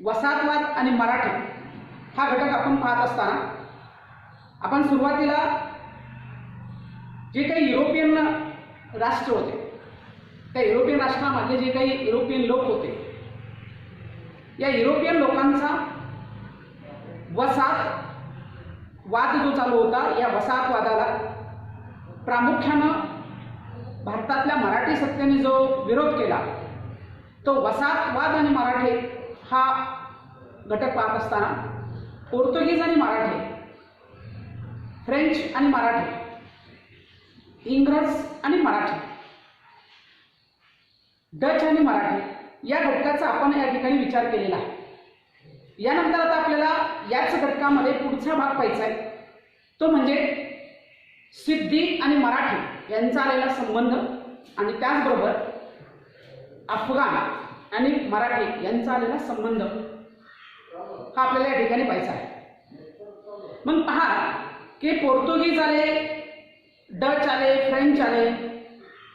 वसाहतवाद आणि मराठी हा घटक आपण पाहत असताना आपण सुरुवातीला जे काही युरोपियन राष्ट्र होते त्या युरोपियन राष्ट्रामधले जे काही युरोपियन लोक होते या युरोपियन लोकांचा वसाहतवाद जो चालू होता या वसाहतवादाला प्रामुख्यानं भारतातल्या मराठी सत्तेने जो विरोध केला तो वसाहतवाद आणि मराठी हा घटक पाहत असताना पोर्तुगीज आणि मराठी, फ्रेंच आणि मराठी, इंग्रज आणि मराठी, डच आणि मराठी या घटकाचा आपण या ठिकाणी विचार केलेला आहे। यानंतर आता आपल्याला याच घटकामध्ये पुढचा भाग पाहायचा आहे तो म्हणजे सिद्धी आणि मराठी यांचा आलेला संबंध आणि त्याचबरोबर अफगाण आणि मराठी यांचा आलेला संबंध हा आपल्याला या ठिकाणी पाहायचा आहे। मग पहा की पोर्तुगीज आले, डच आले, फ्रेंच आले,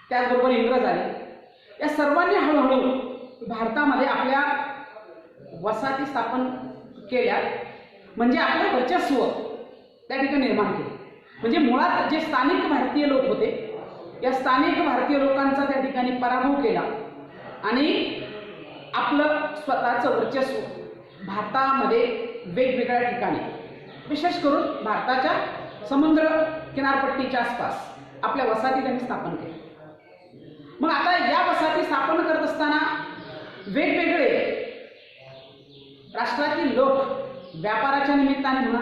त्याचबरोबर इंग्रज आले, या सर्वांनी हळूहळू भारतामध्ये आपल्या वसाहती स्थापन केल्या म्हणजे आपलं वर्चस्व त्या ठिकाणी निर्माण केले। म्हणजे मुळात जे स्थानिक भारतीय लोक होते या स्थानिक भारतीय लोकांचा त्या ठिकाणी पराभव केला आणि आपलं स्वतःचं वर्चस्व भारतामध्ये वेगवेगळ्या ठिकाणी विशेष करून भारताच्या समुद्र किनारपट्टीच्या आसपास आपल्या वसाहती त्यांनी स्थापन केल्या। मग आता या वसाहती स्थापन करत असताना वेगवेगळे राष्ट्रातील लोक व्यापाराच्या निमित्ताने म्हणा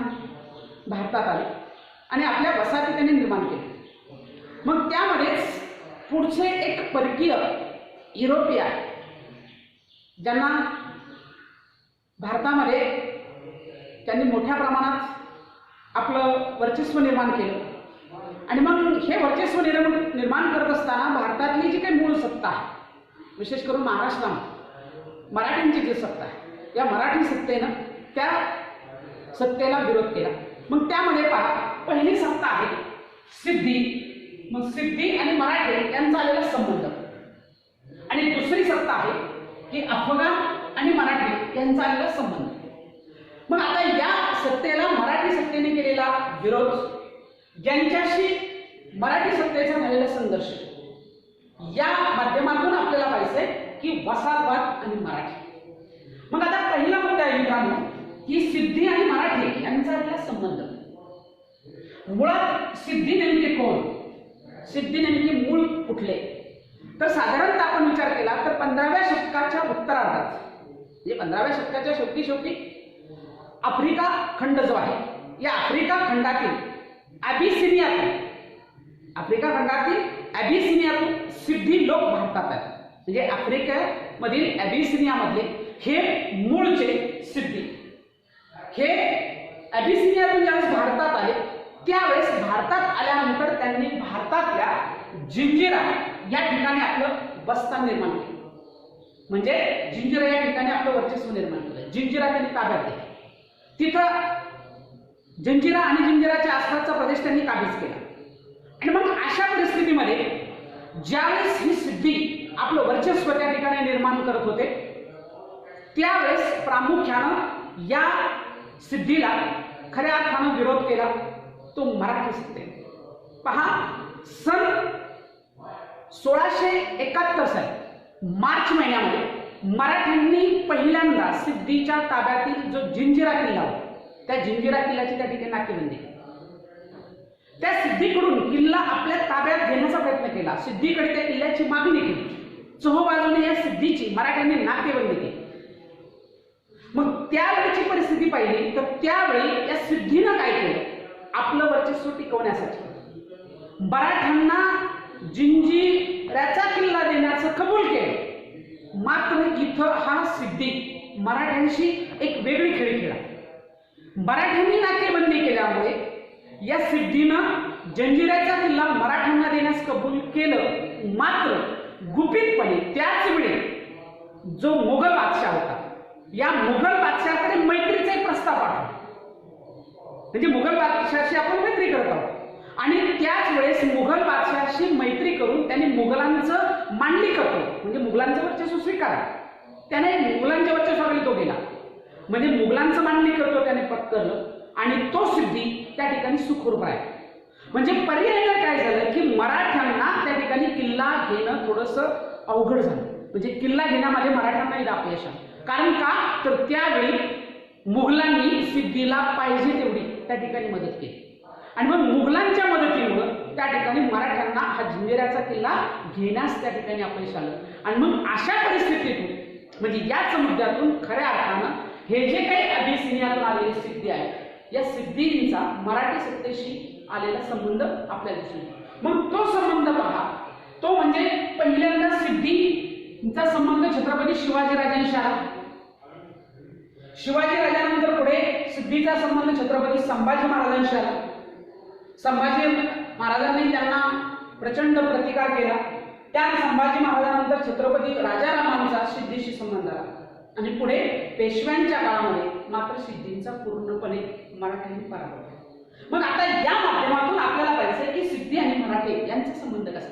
भारतात आले आणि आपल्या वसाहती त्यांनी निर्माण केल्या। मग त्यामध्येच पुढचे एक परकीय युरोपीय ज्यांना भारतामध्ये त्यांनी मोठ्या प्रमाणात आपलं वर्चस्व निर्माण केलं आणि मग हे वर्चस्व निर्माण करत असताना भारतातली जी काही मूळ सत्ता आहे विशेष करून महाराष्ट्रात मराठ्यांची जी सत्ता आहे या मराठी सत्तेनं त्या सत्तेला विरोध केला। मग त्यामध्ये पहा पहिली सत्ता आहे सिद्धी, मग सिद्धी आणि मराठी यांचा आलेला संबंध आणि दुसरी सत्ता आहे की अफगाण आणि मराठी यांचा आलेला संबंध। मग आता या सत्तेला मराठी सत्तेने केलेला विरोध ज्यांच्याशी मराठी सत्तेचा झालेला संघर्ष या माध्यमातून आपल्याला पाहिजे की वसाहतवाद आणि मराठी। मग आता पहिला मुद्दा आहे मित्रांनो की सिद्धी आणि मराठी यांचा आलेला संबंध। मुळात सिद्धी नेमके कोण, सिद्धी नेमके मूळ कुठले, तर साधारणतः आपण विचार केला तर 15व्या शतकाच्या उत्तरार्धात म्हणजे 15व्या शतकाच्या शेवटी आफ्रिका खंड जो आहे या आफ्रिका खंडातील ॲबिसिनियातून सिद्धी लोक भारतात आले। म्हणजे आफ्रिकेमधील ॲबिसिनियामधले हे मूळचे सिद्धी हे ॲबिसिनियातून ज्यावेळेस भारतात आले त्यावेळेस भारतात आल्यानंतर त्यांनी भारतातल्या जिंजिरा या ठिकाणी आपलं बस्तान निर्माण केलं। म्हणजे जिंजिरा या ठिकाणी आपलं वर्चस्व निर्माण केलं, जिंजिरा त्यांनी ताब्यात घेतला, तिथं जंजिरा आणि जिंजिराच्या आसपासचा प्रदेश त्यांनी काबीज केला। आणि मग अशा परिस्थितीमध्ये ज्यावेळेस ही सिद्धी आपलं वर्चस्व त्या ठिकाणी निर्माण करत होते त्यावेळेस प्रामुख्यानं या सिद्धीला खऱ्या अर्थानं विरोध केला तो मराठी सत्तेने। पहा सन 1671 साली मार्च महिन्यामध्ये मराठ्यांनी पहिल्यांदा सिद्धीच्या ताब्यातील जो जिंजिरा किल्ला होता त्या जिंजिरा किल्ल्याची त्या ठिकाणी नाकेबंदी केली। त्या सिद्धीकडून किल्ला आपल्या ताब्यात घेण्याचा प्रयत्न केला, सिद्धीकडे त्या किल्ल्याची मागणी केली, चोहोबाजूने या सिद्धीची मराठ्यांनी नाकेबंदी केली। मग त्यावेळीची परिस्थिती पाहिली तर त्यावेळी या सिद्धीनं काय केलं, आपलं वर्चस्व टिकवण्यासाठी मराठ्यांना जिंजिऱ्याचा किल्ला देण्याचं कबूल केलं। मात्र इथं हा सिद्धी मराठ्यांशी एक वेगळी खेळी खेळला। मराठ्यांनी नाकेबंदी केल्यामुळे या सिद्धीनं जंजिऱ्याचा किल्ला मराठ्यांना देण्यास कबूल केलं। मात्र गुपितपणे त्याच वेळी जो मोगल बादशाह होता या मुघल बादशाहाकडे मैत्रीचा एक प्रस्ताव पाठवला। म्हणजे मुघल बादशाहाशी आपण मैत्री करत आहोत आणि त्याच वेळेस मुघल बादशाहाशी मैत्री करून त्यांनी मुघलांचं मांडलिकत्व म्हणजे मुघलांचं वर्चस्व स्वीकारलं, त्याने मुघलांच्या वर्चस्वाखाली तो गेला म्हणजे मुघलांचं मान्य करतो त्याने पत्करलं आणि तो सिद्धी त्या ठिकाणी सुखरूप आहे. म्हणजे पर्यायाने काय झालं की मराठ्यांना त्या ठिकाणी किल्ला घेणं थोडंसं अवघड झालं. म्हणजे किल्ला घेण्यामध्ये मराठ्यांना अपयश आलं. कारण का तर त्यावेळी मुघलांनी सिद्धीला पाहिजे तेवढी त्या ठिकाणी मदत केली आणि मग मुघलांच्या मदतीमुळे त्या ठिकाणी मराठ्यांना हा जंजिऱ्याचा किल्ला घेण्यास त्या ठिकाणी अपयश आलं. आणि मग अशा परिस्थितीतून म्हणजे याच मुद्द्यातून खऱ्या अर्थानं हे जे काही अबिसिनियातून आलेली सिद्धी आहे या सिद्धींचा मराठी सत्तेशी आलेला संबंध आपल्याला दिसून येतो. मग तो संबंध पहा, तो म्हणजे पहिल्यांदा सिद्धीचा संबंध छत्रपती शिवाजीराजांशी आला. शिवाजी राजानंतर पुढे सिद्धीचा संबंध छत्रपती संभाजी महाराजांशी आला. संभाजी महाराजांनी त्यांना प्रचंड प्रतिकार केला. त्या संभाजी महाराजांनंतर छत्रपती राजारामांचा सिद्धीशी संबंध आला आणि पुढे पेशव्यांच्या काळामध्ये मात्र सिद्धींचा पूर्णपणे मराठ्यांनी पराभव केला. मग आता या माध्यमातून आपल्याला पाहिजे की सिद्धी आणि मराठे यांचा संबंध कसा,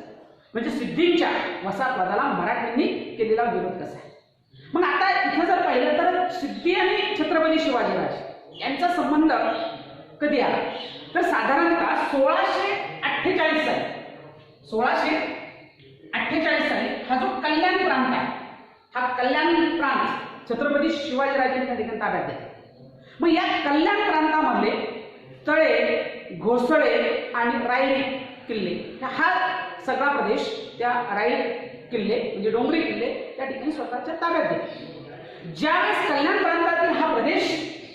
म्हणजे सिद्धींच्या वसाहतवादाला मराठ्यांनी केलेला विरोध कसा आहे. मग आता इथं जर पाहिलं तर सिद्धी आणि छत्रपती शिवाजीराज यांचा संबंध कधी आला तर साधारणतः 1648 साली 1648 साली हा जो कल्याण प्रांत आहे हा कल्याण प्रांत छत्रपती शिवाजीराजांनी त्या ठिकाणी ताब्यात घेतला. मग या कल्याण प्रांतामध्ये तळे, घोसळे आणि रायरी किल्ले हा सगळा प्रदेश त्या रायरी किल्ले म्हणजे डोंगरी किल्ले त्या ठिकाणी स्वतःच्या ताब्यात घेतले. ज्यावेळेस कल्याण प्रांतातील हा प्रदेश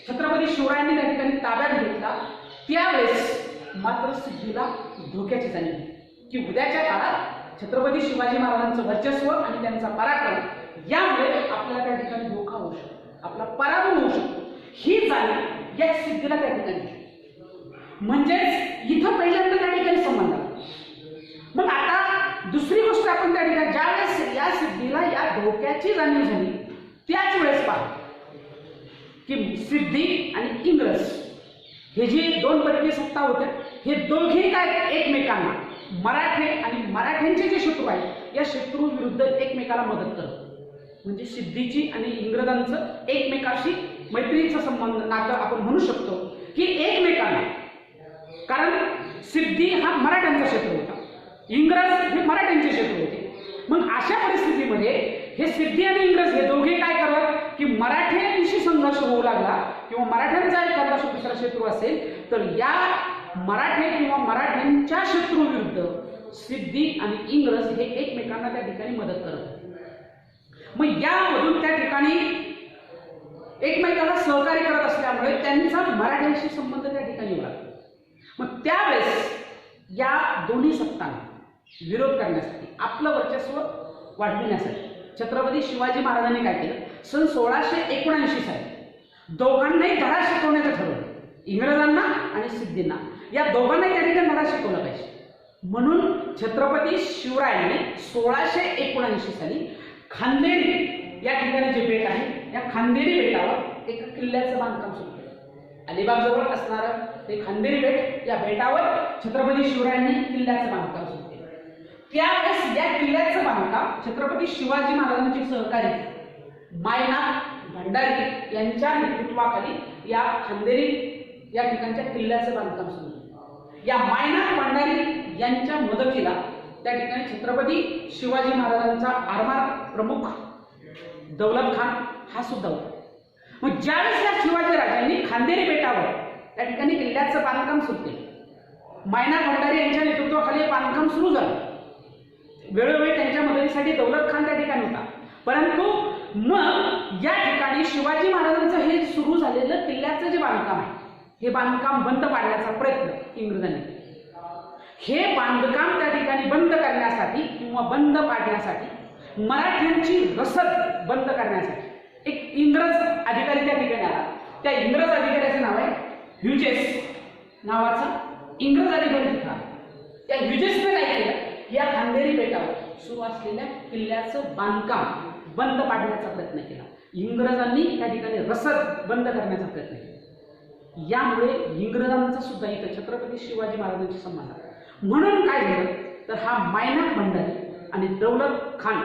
छत्रपती शिवरायांनी त्या ठिकाणी ताब्यात घेतला त्यावेळेस मात्र सिद्धीला धोक्याची जाणीव की उद्याच्या काळात छत्रपती शिवाजी महाराजांचं वर्चस्व आणि त्यांचा पराक्रम यामुळे आपल्याला त्या ठिकाणी धोका होऊ शकतो, आपला पराभव होऊ शकतो, ही जाणीव या सिद्धीला त्या ठिकाणी. म्हणजेच इथं पहिल्यांदा त्या ठिकाणी संबंध आला. मग आता दुसरी गोष्ट आपण त्या ठिकाणी ज्यावेळेस या सिद्धीला या धोक्याची जाणीव झाली त्याच वेळेस पहा की सिद्धी आणि इंग्रज हे जी दोन परकीय सत्ता होत्या हे दोघे काय एकमेकांना मराठे आणि मराठ्यांचे जे शत्रू आहेत या शत्रू विरुद्ध एकमेकाला मदत करत. म्हणजे सिद्धीची आणि इंग्रजांचं एकमेकाशी मैत्रीचा संबंध नातं आपण म्हणू शकतो की एकमेकांना, कारण सिद्धी हा मराठ्यांचा शत्रू होता, इंग्रज हे मराठ्यांचे शत्रू होते. मग अशा परिस्थितीमध्ये हे सिद्धी आणि इंग्रज हे दोघे काय करत की मराठ्यांशी संघर्ष होऊ लागला किंवा मराठ्यांचा एखादा दुसरा शत्रू असेल तर या मराठे किंवा मराठ्यांच्या शत्रू विरुद्ध सिद्धी आणि इंग्रज हे एकमेकांना त्या ठिकाणी मदत करत. मग यामधून त्या ठिकाणी एकमेकांना सहकार्य करत असल्यामुळे त्यांचा मराठ्यांशी संबंध त्या ठिकाणी होता. मग त्यावेळेस या दोन्ही सत्तांना विरोध करण्यासाठी आपलं वर्चस्व वाढविण्यासाठी छत्रपती शिवाजी महाराजांनी काय केलं, सन 1679 साली दोघांनाही धडा शिकवण्याचं ठरवलं. इंग्रजांना आणि सिद्धींना या दोघांनाही त्या ठिकाणी धडा शिकवला पाहिजे. म्हणून छत्रपती शिवरायांनी 1679 साली खांदेरी या ठिकाणी जे बेट आहे या खांदेरी बेटावर एका किल्ल्याचं बांधकाम सुरू केलं. अलिबागजवळ असणारं ते खांदेरी बेट या बेटावर छत्रपती शिवरायांनी किल्ल्याचं बांधकाम सुरू केलं. त्यावेळेस या किल्ल्याचं बांधकाम छत्रपती शिवाजी महाराजांचे सहकारी मायनाथ भंडारी यांच्या नेतृत्वाखाली या खांदेरी या ठिकाणच्या किल्ल्याचं बांधकाम सुरू झालं. या मायनाथ भंडारी यांच्या मदतीला त्या ठिकाणी छत्रपती शिवाजी महाराजांचा आरमार प्रमुख दौलत खान हा सुद्धा होता. मग ज्यावेळेस या शिवाजी राजांनी खांदेरी बेटावर त्या ठिकाणी किल्ल्याचं बांधकाम सुरू केलं, मायनाथ भंडारी यांच्या नेतृत्वाखाली बांधकाम सुरू झालं. वेळोवेळी त्यांच्या मदतीसाठी दौलत खान त्या ठिकाणी होता. परंतु मग या ठिकाणी शिवाजी महाराजांचं हे सुरू झालेलं किल्ल्याचं जे बांधकाम आहे हे बांधकाम बंद पाडण्याचा प्रयत्न इंग्रजांनी केला. हे बांधकाम त्या ठिकाणी बंद करण्यासाठी किंवा बंद पाडण्यासाठी मराठ्यांची रसद बंद करण्यासाठी एक इंग्रज अधिकारी त्या ठिकाणी आला. त्या इंग्रज अधिकाऱ्याचं नाव आहे ह्युजेस नावाचा इंग्रज अधिकारी तिथं आला. त्या ह्युजेसने काय केलं, या खांदेरी बेटावर सुरू असलेल्या किल्ल्याचं बांधकाम बंद पाडण्याचा प्रयत्न केला. इंग्रजांनी त्या ठिकाणी रसद बंद करण्याचा प्रयत्न केला. यामुळे इंग्रजांचा सुद्धा इथं छत्रपती शिवाजी महाराजांशी संबंध आला. म्हणून काय झालं तर हा मायनाथ भंडारी आणि दौलत खान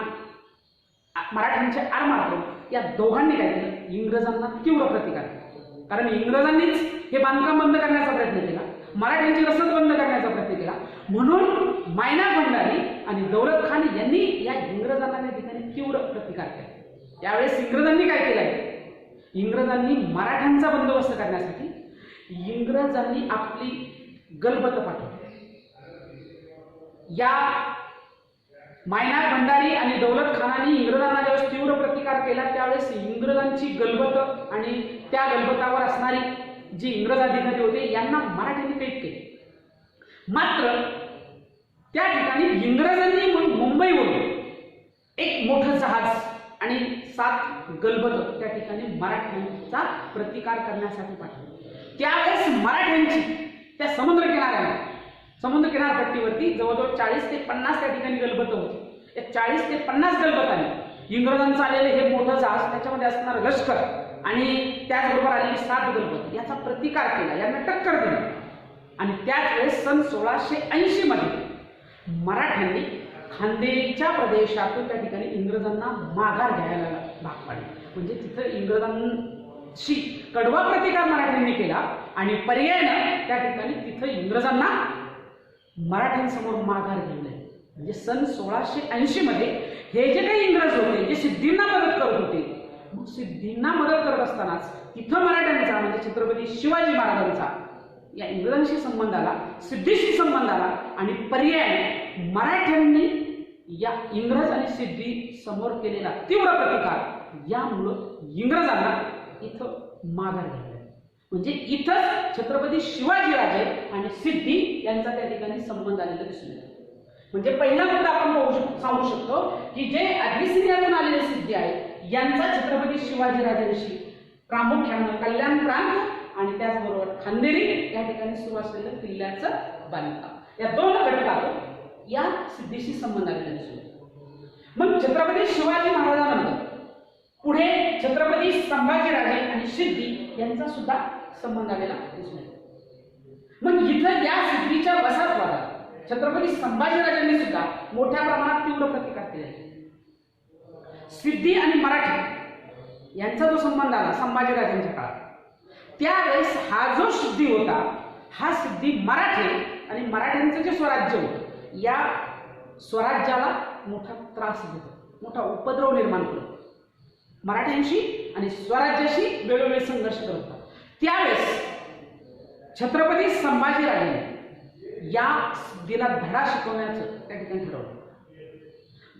मराठ्यांचे आरमार या दोघांनी काय केलं, इंग्रजांना तीव्र प्रतिकार केला, कारण इंग्रजांनीच हे बांधकाम बंद करण्याचा प्रयत्न केला, मराठ्यांची रसद बंद करण्याचा प्रयत्न केला. म्हणून मायना भंडारी आणि दौलत खान यांनी या इंग्रजांना त्या ठिकाणी तीव्र प्रतिकार केला. यावेळेस इंग्रजांनी काय केलंय, इंग्रजांनी मराठ्यांचा बंदोबस्त करण्यासाठी इंग्रजांनी आपली गलबत पाठवली. या मायनाक भंडारी आणि दौलत खानाने इंग्रजांना ज्यावेळेस तीव्र प्रतिकार केला त्यावेळेस इंग्रजांची गलबत आणि त्या गलबतावर असणारी जी इंग्रज अधिकारी होते यांना मराठ्यांनी कैद केले. मात्र त्या ठिकाणी इंग्रजांनी मुंबईवरून एक मोठं जहाज आणि 7 गलबत त्या ठिकाणी मराठ्यांचा प्रतिकार करण्यासाठी पाठवले. त्यावेळेस मराठ्यांची त्या समुद्र किनारपट्टीवरती जवळजवळ 40 ते 50 त्या ठिकाणी गलबत होती. या 40 ते 50 गलबतांनी इंग्रजांचं आलेले हे मोठं जहाज, त्याच्यामध्ये असणारं लष्कर आणि त्याचबरोबर आलेली 7 गलबत याचा प्रतिकार केला, यांना टक्कर दिली. आणि त्याच वेळेस सन 1680 मध्ये मराठ्यांनी खानदेशच्या प्रदेशातून त्या ठिकाणी इंग्रजांना माघार घ्यायला भाग पाडले. म्हणजे तिथं इंग्रजांशी कडवा प्रतिकार मराठ्यांनी केला आणि पर्यायानं त्या ठिकाणी तिथं इंग्रजांना मराठ्यांसमोर माघार घेऊन. म्हणजे सन 1680 मध्ये हे जे काही इंग्रज होते जे सिद्धींना मदत करत होते, मग सिद्धींना मदत करत असतानाच तिथं मराठ्यांचा म्हणजे छत्रपती शिवाजी महाराजांचा या इंग्रजांशी संबंध आला, सिद्धीशी संबंध आला आणि पर्यायाने मराठ्यांनी या इंग्रज आणि सिद्धी समोर केलेला तीव्र प्रतिकार यामुळं इंग्रजांना इथं माघार घ्यायला. म्हणजे इथंच छत्रपती शिवाजीराजे आणि सिद्धी यांचा त्या ठिकाणी संबंध आलेला दिसून येतो. म्हणजे पहिला मुद्दा आपण सांगू शकतो की जे अभिसिनियातून आलेले सिद्धी आहेत यांचा छत्रपती शिवाजीराजांशी प्रामुख्यानं कल्याण प्रांत आणि त्याचबरोबर खांदेरी या ठिकाणी सुरू असलेलं किल्ल्याचं बांधकाम या 2 घटकातून या सिद्धीशी संबंध आलेला दिसून येतो. मग छत्रपती शिवाजी महाराजांनंतर पुढे छत्रपती संभाजीराजे आणि सिद्धी यांचा सुद्धा संबंध आलेला दिसून येतो. मग इथं या सिद्धीच्या वसाहतवादात छत्रपती संभाजीराजांनी सुद्धा मोठ्या प्रमाणात तीव्र प्रतिकार केला. सिद्धी आणि मराठी यांचा जो संबंध आला संभाजीराजांच्या काळात, त्यावेळेस हा जो सिद्धी होता हा सिद्धी मराठे आणि मराठ्यांचं जे स्वराज्य होतं या स्वराज्याला मोठा त्रास देत होता, मोठा उपद्रव निर्माण करत होता. मराठ्यांशी आणि स्वराज्याशी वेळोवेळी संघर्ष करत होता. त्यावेळेस छत्रपती संभाजीराजांनी या सिद्धीला धडा शिकवण्याचं त्या ठिकाणी ठरवलं.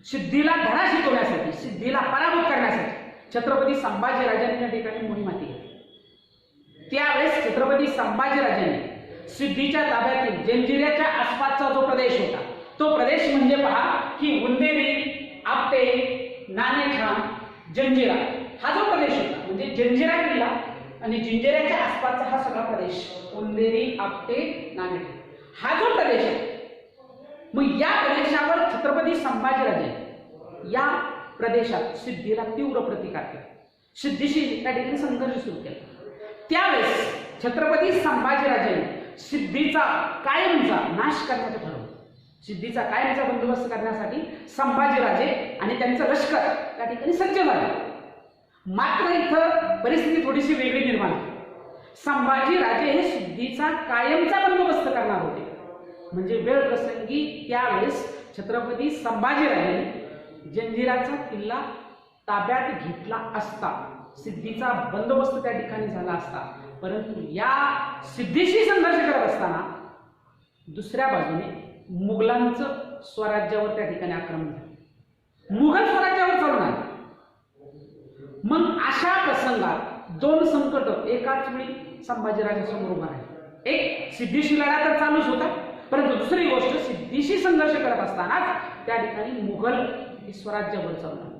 सिद्धीला धडा शिकवण्यासाठी, सिद्धीला पराभूत करण्यासाठी छत्रपती संभाजीराजांनी त्या ठिकाणी मोहीम हाती घेतली. त्यावेळेस छत्रपती संभाजीराजांनी सिद्धीच्या ताब्यातील जंजिऱ्याच्या आसपासचा जो प्रदेश होता तो प्रदेश म्हणजे पहा की उंदेरी, आपटे, नाणेठाण, जंजिरा हा जो प्रदेश होता म्हणजे जंजिरा किल्ला आणि जंजिऱ्याच्या आसपासचा हा सगळा प्रदेश उंदेरी, आपटे, नाणेठाण हा जो प्रदेश आहे, मग या प्रदेशावर छत्रपती संभाजीराजे या प्रदेशात सिद्धीला तीव्र प्रतिकार केला, सिद्धीशी त्या ठिकाणी संघर्ष सुरू केला. त्यावेळेस छत्रपती संभाजीराजांनी सिद्धीचा कायमचा नाश करण्याचं ठरवलं. सिद्धीचा कायमचा बंदोबस्त करण्यासाठी संभाजीराजे आणि त्यांचं लष्कर त्या ठिकाणी सज्ज झाले. मात्र इथं परिस्थिती थोडीशी वेगळी निर्माण झाली. संभाजीराजे हे सिद्धीचा कायमचा बंदोबस्त करणार होते. म्हणजे वेळ प्रसंगी त्यावेळेस छत्रपती संभाजीराजांनी जंजिराचा किल्ला ताब्यात घेतला असता सिद्धीचा बंदोबस्त त्या ठिकाणी झाला असता. परंतु या सिद्धीशी संघर्ष करत असताना दुसऱ्या बाजूने मुघलांचं स्वराज्यावर त्या ठिकाणी आक्रमण झालं, मुघल स्वराज्यावर चालून आलं. मग अशा प्रसंगात 2 संकट एकाच वेळी संभाजीराजांसमोर उभा राहिले. एक सिद्धीशी लढा तर चालूच होता, परंतु दुसरी गोष्ट सिद्धीशी संघर्ष करत असतानाच त्या ठिकाणी मुघल स्वराज्यावर चालून आलं.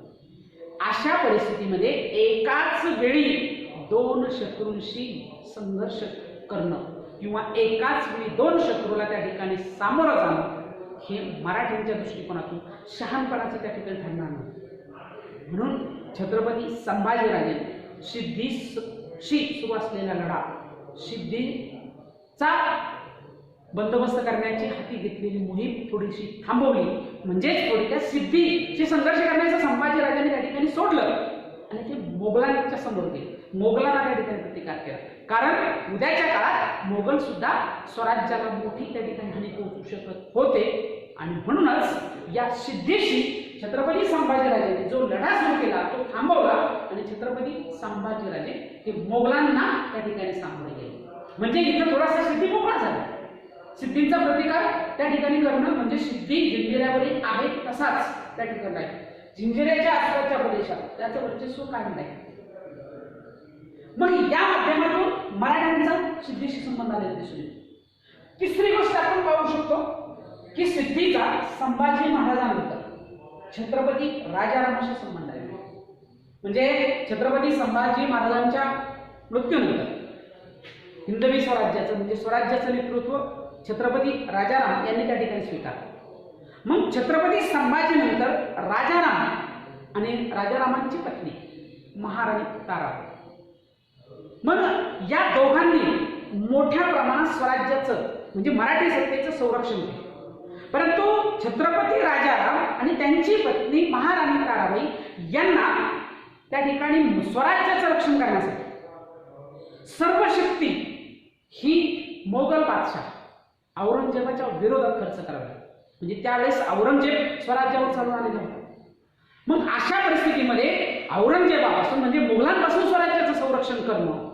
अशा परिस्थितीमध्ये एकाच वेळी 2 शत्रूंशी संघर्ष करणं किंवा एकाच वेळी 2 शत्रूला त्या ठिकाणी सामोरं जाणं हे मराठ्यांच्या दृष्टिकोनातून शहाणपणाचं त्या ठिकाणी ठरणार नाही. म्हणून छत्रपती संभाजीराजे सिद्धीशी सुरू असलेला लढा, सिद्धीचा बंदोबस्त करण्याची हाती घेतलेली मोहीम थोडीशी थांबवली. म्हणजेच थोडक्यात सिद्धीशी संघर्ष करण्याचं संभाजीराजांनी त्या ठिकाणी सोडलं आणि ते मोगलांच्या समोर गेले. मोगलांना त्या ठिकाणी प्रतिकार केला, कारण उद्याच्या काळात मोगल सुद्धा स्वराज्याला मोठी त्या ठिकाणी हानी पोहोचू शकत होते. आणि म्हणूनच या सिद्धीशी छत्रपती संभाजीराजांनी जो लढा सुरू केला तो थांबवला आणि छत्रपती संभाजीराजे हे मोगलांना त्या ठिकाणी सामोरे गेले. म्हणजे इथं थोडासा सिद्धी मोकळा झाला. सिद्धींचा प्रतिकार त्या ठिकाणी करणं म्हणजे सिद्धी जिंजिऱ्यावरील आहे तसाच त्या ठिकाणी आहे. जिंजिऱ्याच्या आसपासच्या प्रदेशात त्याचं वर्चस्व कायम नाही. मग या माध्यमातून मराठ्यांचा सिद्धीशी संबंध आलेला दिसून येतो. तिसरी गोष्ट आपण पाहू शकतो की सिद्धीचा संभाजी महाराजांनंतर छत्रपती राजारामाशी संबंध आहे. म्हणजे छत्रपती संभाजी महाराजांच्या मृत्यूनंतर हिंदवी स्वराज्याचं म्हणजे स्वराज्याचं नेतृत्व छत्रपती राजाराम यांनी त्या ठिकाणी स्वीकारलं. मग छत्रपती संभाजीनंतर राजाराम आणि राजारामांची पत्नी महाराणी ताराबाई, मग या दोघांनी मोठ्या प्रमाणात स्वराज्याचं म्हणजे मराठी सत्तेचं संरक्षण केलं. परंतु छत्रपती राजाराम आणि त्यांची पत्नी महाराणी ताराबाई यांना त्या ठिकाणी स्वराज्याचं रक्षण करण्यासाठी सर्व शक्ती ही मोगल बादशाह औरंगजेबाच्या विरोधात खर्च करावी. म्हणजे त्यावेळेस औरंगजेब स्वराज्यावर चालून आलेला होता. मग अशा परिस्थितीमध्ये औरंगजेबापासून म्हणजे मुघलांपासून स्वराज्याचं संरक्षण करणं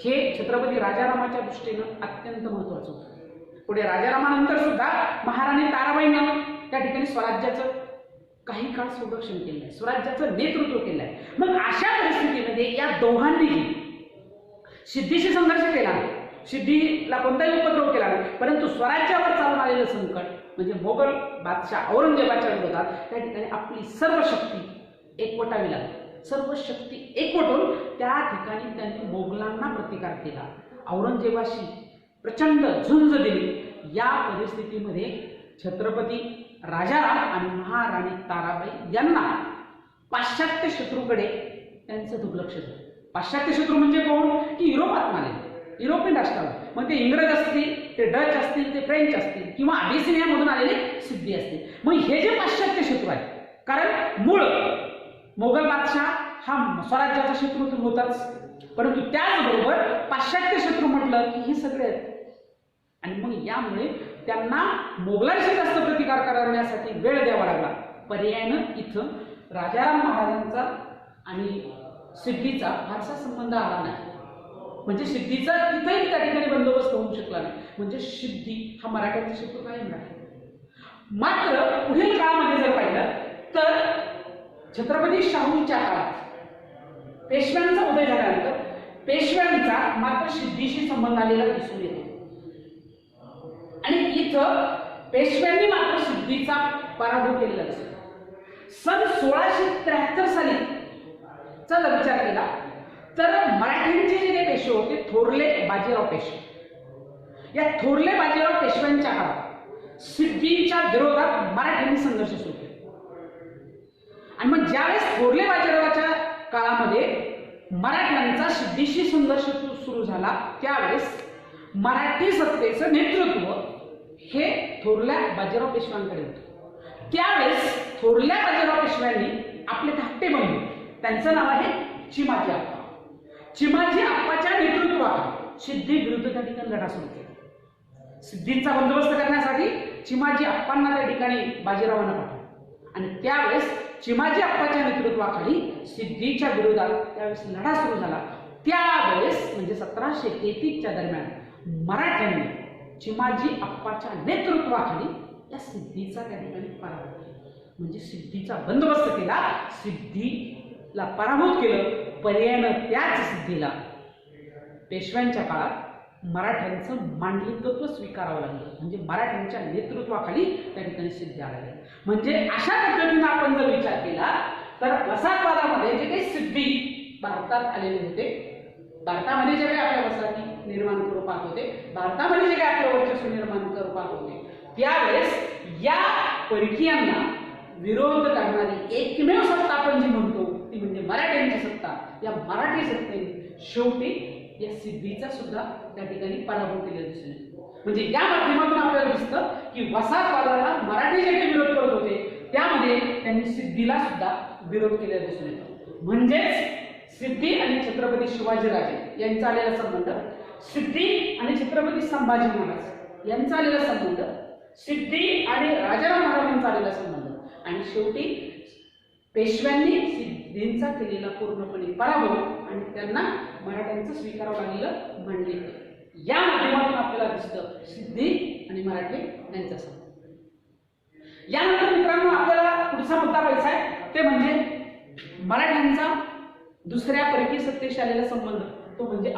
हे छत्रपती राजारामाच्या दृष्टीनं अत्यंत महत्त्वाचं होतं. पुढे राजारामानंतर सुद्धा महाराणी ताराबाईंनं त्या ठिकाणी स्वराज्याचं काही काळ संरक्षण केलं आहे, स्वराज्याचं नेतृत्व केलं आहे. मग अशा परिस्थितीमध्ये या दोघांनी सिद्धीशी संघर्ष केला नाही, सिद्धीला कोणताही उपद्रव केला नाही, परंतु स्वराज्यावर चालून आलेलं संकट म्हणजे मोगल बादशाह औरंगजेबाच्या विरोधात त्या ठिकाणी आपली सर्व शक्ती एकवटावी लागली. सर्व शक्ती एकवटून त्या ठिकाणी त्यांनी मोगलांना प्रतिकार केला, औरंगजेबाशी प्रचंड झुंज दिली. या परिस्थितीमध्ये छत्रपती राजाराम आणि महाराणी ताराबाई यांना पाश्चात्य शत्रूकडे त्यांचं दुर्लक्ष झालं. पाश्चात्य शत्रू म्हणजे कोण की युरोपात आले, युरोपियन राष्ट्रावर, मग ते इंग्रज असतील, ते डच असतील, ते फ्रेंच असतील किंवा अबिसिनियामधून आलेले सिद्धी असतील. मग हे जे पाश्चात्य शत्रू आहेत, कारण मूळ मोगल बादशाह हा स्वराज्याचा शत्रू तर होताच, परंतु त्याचबरोबर पाश्चात्य शत्रू म्हटलं की हे सगळे आहेत. आणि मग यामुळे त्यांना मोगलांशी जास्त प्रतिकार करण्यासाठी वेळ द्यावा लागला. पर्यायानं इथं राजाराम महाराजांचा आणि सिद्धीचा फारसा संबंध आला नाही. म्हणजे सिद्धीचा तिथेही त्या ठिकाणी बंदोबस्त होऊ शकला नाही. म्हणजे सिद्धी हा मराठ्यांचा शत्रू कायम राहिला. मात्र पुढील काळामध्ये जर पाहिलं तर छत्रपती शाहूंच्या काळात पेशव्यांचा उदय झाल्यानंतर पेशव्यांचा मात्र सिद्धीशी संबंध आलेला दिसून येतो. आणि इथं पेशव्यांनी मात्र सिद्धीचा पराभव केलेला दिसतो. सन 1673 साली चा जर विचार केला तर मराठ्यांचे जे पेशवे होते थोरले बाजीराव पेशवे, या थोरले बाजीराव पेशव्यांच्या काळात सिद्धींच्या विरोधात मराठ्यांनी संघर्ष सुरू केला. आणि मग ज्यावेळेस थोरले बाजीरावाच्या काळामध्ये मराठ्यांचा सिद्धीशी संघर्ष सुरू झाला त्यावेळेस मराठी सत्तेचं नेतृत्व हे थोरल्या बाजीराव पेशव्यांकडे होतं. त्यावेळेस थोरल्या बाजीराव पेशव्यांनी आपले धाकटे बंधू, त्यांचं नाव आहे चिमाजी आप्पा, चिमाजी आप्पाच्या नेतृत्वात सिद्धी विरुद्ध त्या ठिकाणी लढा सुरू केला. सिद्धींचा बंदोबस्त करण्यासाठी चिमाजी आप्पांना त्या ठिकाणी बाजीरावांना पाठवलं आणि त्यावेळेस चिमाजी आप्पाच्या नेतृत्वाखाली सिद्धीच्या विरोधात त्यावेळेस लढा सुरू झाला. त्यावेळेस म्हणजे 1733च्या दरम्यान मराठ्यांनी चिमाजी आप्पाच्या नेतृत्वाखाली या सिद्धीचा त्या ठिकाणी पराभव केला. म्हणजे सिद्धीचा बंदोबस्त केला, सिद्धीला पराभूत केलं. पर्यायानं त्याच सिद्धीला पेशव्यांच्या काळात मराठ्यांचं मांडलिकत्व स्वीकारावं लागलं. म्हणजे मराठ्यांच्या नेतृत्वाखाली त्या ठिकाणी सिद्धी आलेली. म्हणजे अशा पद्धतीने आपण जर विचार केला तर वसाहतवादामध्ये जे काही सिद्धी भारतात आलेले होते, भारतामध्ये जे काही आपल्या वसाहती निर्माण करू पाहत होते, भारतामध्ये जे काही आपलं वर्चस्व निर्माण करू पाहत होते, त्यावेळेस या परकीयांना विरोध करणारी एकमेव सत्ता आपण जी म्हणतो ती म्हणजे मराठ्यांची सत्ता. या मराठी सत्तेने शेवटी या सिद्धीचा सुद्धा त्या ठिकाणी पराभव केलेला दिसून येतो. म्हणजे या माध्यमातून आपल्याला दिसतं की वसाहतवादाला मराठी जे काही विरोध करत होते त्यामध्ये त्यांनी सिद्धीला सुद्धा विरोध केलेला दिसून येतो. म्हणजेच सिद्धी आणि छत्रपती शिवाजीराजे यांचा आलेला संबंध, सिद्धी आणि छत्रपती संभाजी महाराज यांचा आलेला संबंध, सिद्धी आणि राजाराम महाराजांचा आलेला संबंध, आणि शेवटी पेशव्यांनी सिद्धींचा केलेला पूर्णपणे पराभव आणि त्यांना मराठ्यांचं स्वीकारावं लागलेलं म्हणले. या माध्यमातून आपल्याला दिसतं सिद्धी आणि मराठे यांचा संबंध. यानंतर मित्रांनो आपल्याला पुढचा मुद्दा पाहायचा आहे, ते म्हणजे मराठ्यांचा दुसऱ्या परकीय सत्तेशी आलेला संबंध, तो म्हणजे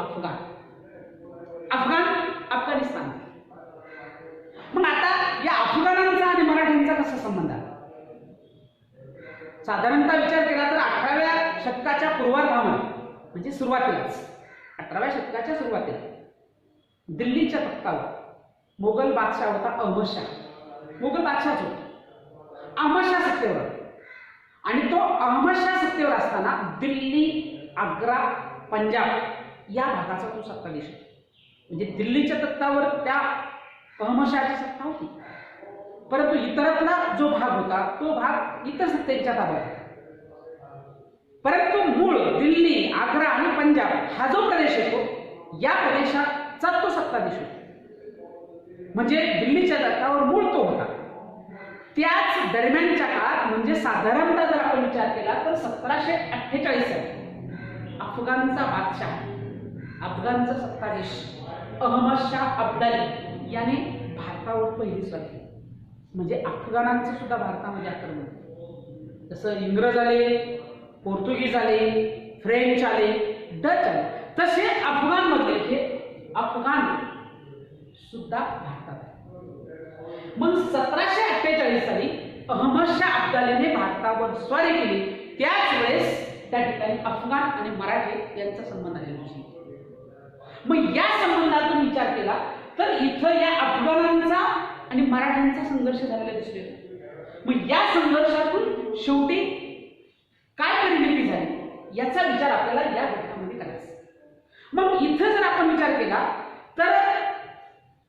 अफगाणिस्तान. मग आता या अफगाणांचा आणि मराठ्यांचा कसा संबंध आहे? साधारणतः विचार केला तर 18व्या शतकाच्या पूर्वार्धामध्ये, म्हणजे सुरुवातीलाच 18व्या शतकाच्या सुरुवातीला दिल्लीच्या तख्तावर मोगल बादशाह होता अहमद शाह. मोगल बादशाहच होता, अहमद शाह सत्तेवर होता. आणि तो अहमद शाह सत्तेवर असताना दिल्ली, आग्रा, पंजाब या भागाचा तो सत्ताधीश होता. म्हणजे दिल्लीच्या तख्तावर त्या अहमद शहाची सत्ता होती, परंतु इतरातला जो भाग होता तो भाग इतर सत्तेच्या ताब्यात होता. परंतु मूळ दिल्ली, आग्रा आणि पंजाब हा जो प्रदेश येतो या प्रदेशाचा तो सत्ताधीश होता. म्हणजे दिल्लीच्या तख्तावर मूळ तो होता. त्याच दरम्यानच्या काळात, म्हणजे साधारणतः जर आपण विचार केला तर 1748 साली अफगाणचा बादशाह, अफगाणचा सत्ताधीश अहमद शाह अब्दाली याने भारतावर पहिली स्वारी केली. म्हणजे अफगाणांचं सुद्धा भारतामध्ये आक्रमण, जसं इंग्रज आले, पोर्तुगीज आले, फ्रेंच आले, डच आले, तसे अफगाणमधले हे अफगाण सुद्धा भारतात आहे. मग 1748 साली अहमद शाह अब्दालीने भारतावर स्वारी केली. त्याच वेळेस त्या ठिकाणी अफगाण आणि मराठे यांचा संबंध आलेला दिसतो. मग या संबंधातून विचार केला तर इथं या अफगाणांचा आणि मराठ्यांचा संघर्ष झालेला दिसतो. मग या संघर्षातून शेवटी काय परिणती झाली याचा विचार आपल्याला या घटनामध्ये करायचा. मग इथं जर आपण विचार केला तर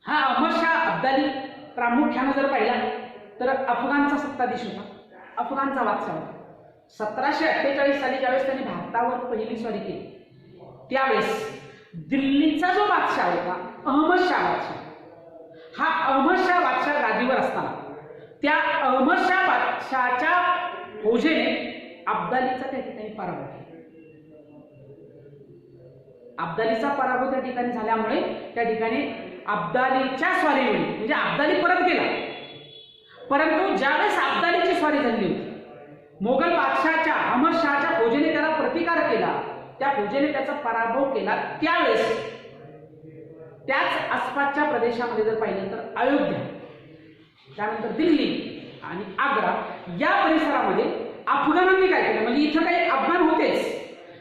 हा अहमद शाह अब्दाली प्रामुख्यानं जर पाहिला तर अफगाणचा सत्ताधीश होता, अफगाणचा बादशाह होता. 1748 साली ज्यावेळेस त्यांनी भारतावर पहिली स्वारी केली त्यावेळेस दिल्लीचा जो बादशाह होता अहमद शाह बादशाह, हा अहमद शाह बादशाह गादीवर असताना त्या अहमद शाह बादशाहच्या फौजेने अब्दालीचा त्या ठिकाणी पराभव केला. अब्दालीचा पराभव त्या ठिकाणी झाल्यामुळे त्या ठिकाणी अब्दालीच्या स्वारीवेळी, म्हणजे अब्दाली परत गेला, परंतु ज्यावेळेस अब्दालीची स्वारी झाली होती मोगल बादशाहच्या अहमद शहाच्या फौजेने त्याला प्रतिकार केला, त्या फौजेने त्याचा पराभव केला. त्यावेळेस त्याच आसपासच्या प्रदेशामध्ये जर पाहिलं तर अयोध्या, त्यानंतर दिल्ली आणि आग्रा या परिसरामध्ये अफगाणांनी काय केलं, म्हणजे इथं काही अफगाण होतेच,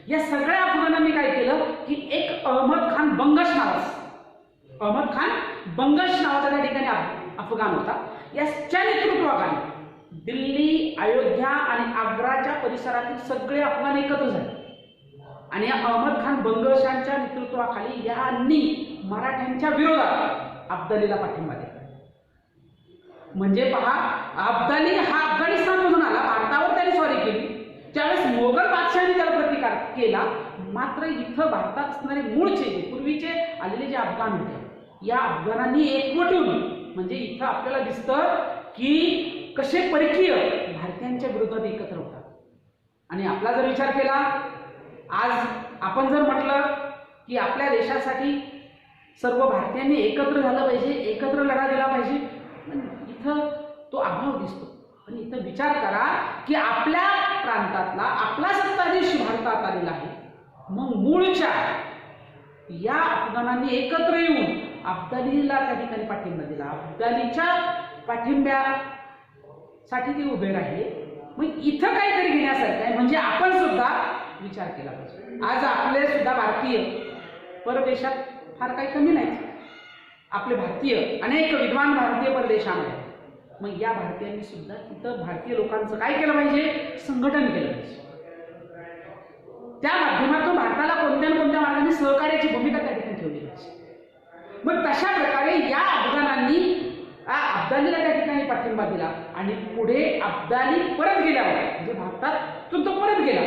या सगळ्या अफगाणांनी काय केलं की एक अहमद खान बंगश नावाचा त्या ठिकाणी अफगाण होता, याच्या नेतृत्वाखाली दिल्ली, अयोध्या आणि आग्राच्या परिसरातील सगळे अफगाण एकत्र झाले आणि या अहमद खान बंगशांच्या नेतृत्वाखाली यांनी मराठ्यांच्या विरोधात अब्दालीला पाठिंबा दिला. म्हणजे पहा, अब्दाली हा अफगाणिस्तानमधून आला, भारतावर त्याने स्वारी केली, त्यावेळेस मोगल बादशाहाने त्याला प्रतिकार केला. मात्र इथं भारतात असणारे मूळचे पूर्वीचे आलेले जे अफगाण होते या अफगाणांनी एकवटून, म्हणजे इथं आपल्याला दिसतं की कसे परकीय भारतीयांच्या विरोधात एकत्र होतात. आणि आपला जर विचार केला, आज आपण जर म्हटलं की आपल्या देशासाठी सर्व भारतीयांनी एकत्र झालं पाहिजे, एकत्र लढा दिला पाहिजे, पण इथं तो अभाव दिसतो. पण इथं विचार करा की आपल्या प्रांतातला आपला सत्ताधीश भारतात आलेला आहे, मग मूळच्या या अफगाणांनी एकत्र येऊन अब्दालीला त्या ठिकाणी पाठिंबा दिला, अब्दालीच्या पाठिंब्यासाठी ते उभे राहिले. मग इथं काहीतरी घेण्यासारखं आहे, म्हणजे आपण सुद्धा विचार केला पाहिजे. आज आपले सुद्धा भारतीय परदेशात फार काही कमी नाही, आपले भारतीय अनेक विद्वान भारतीय परदेशामध्ये. मग या भारतीयांनी सुद्धा तिथं भारतीय लोकांचं काय केलं पाहिजे, संघटन केलं पाहिजे. त्या माध्यमातून भारताला कोणत्या ना कोणत्या मार्गाने सहकार्याची भूमिका त्या ठिकाणी ठेवली पाहिजे. मग तशा प्रकारे या अफगाणांनी अब्दालीला त्या ठिकाणी पाठिंबा दिला आणि पुढे अब्दाली परत गेल्यावर, म्हणजे भारतातून तो परत गेला,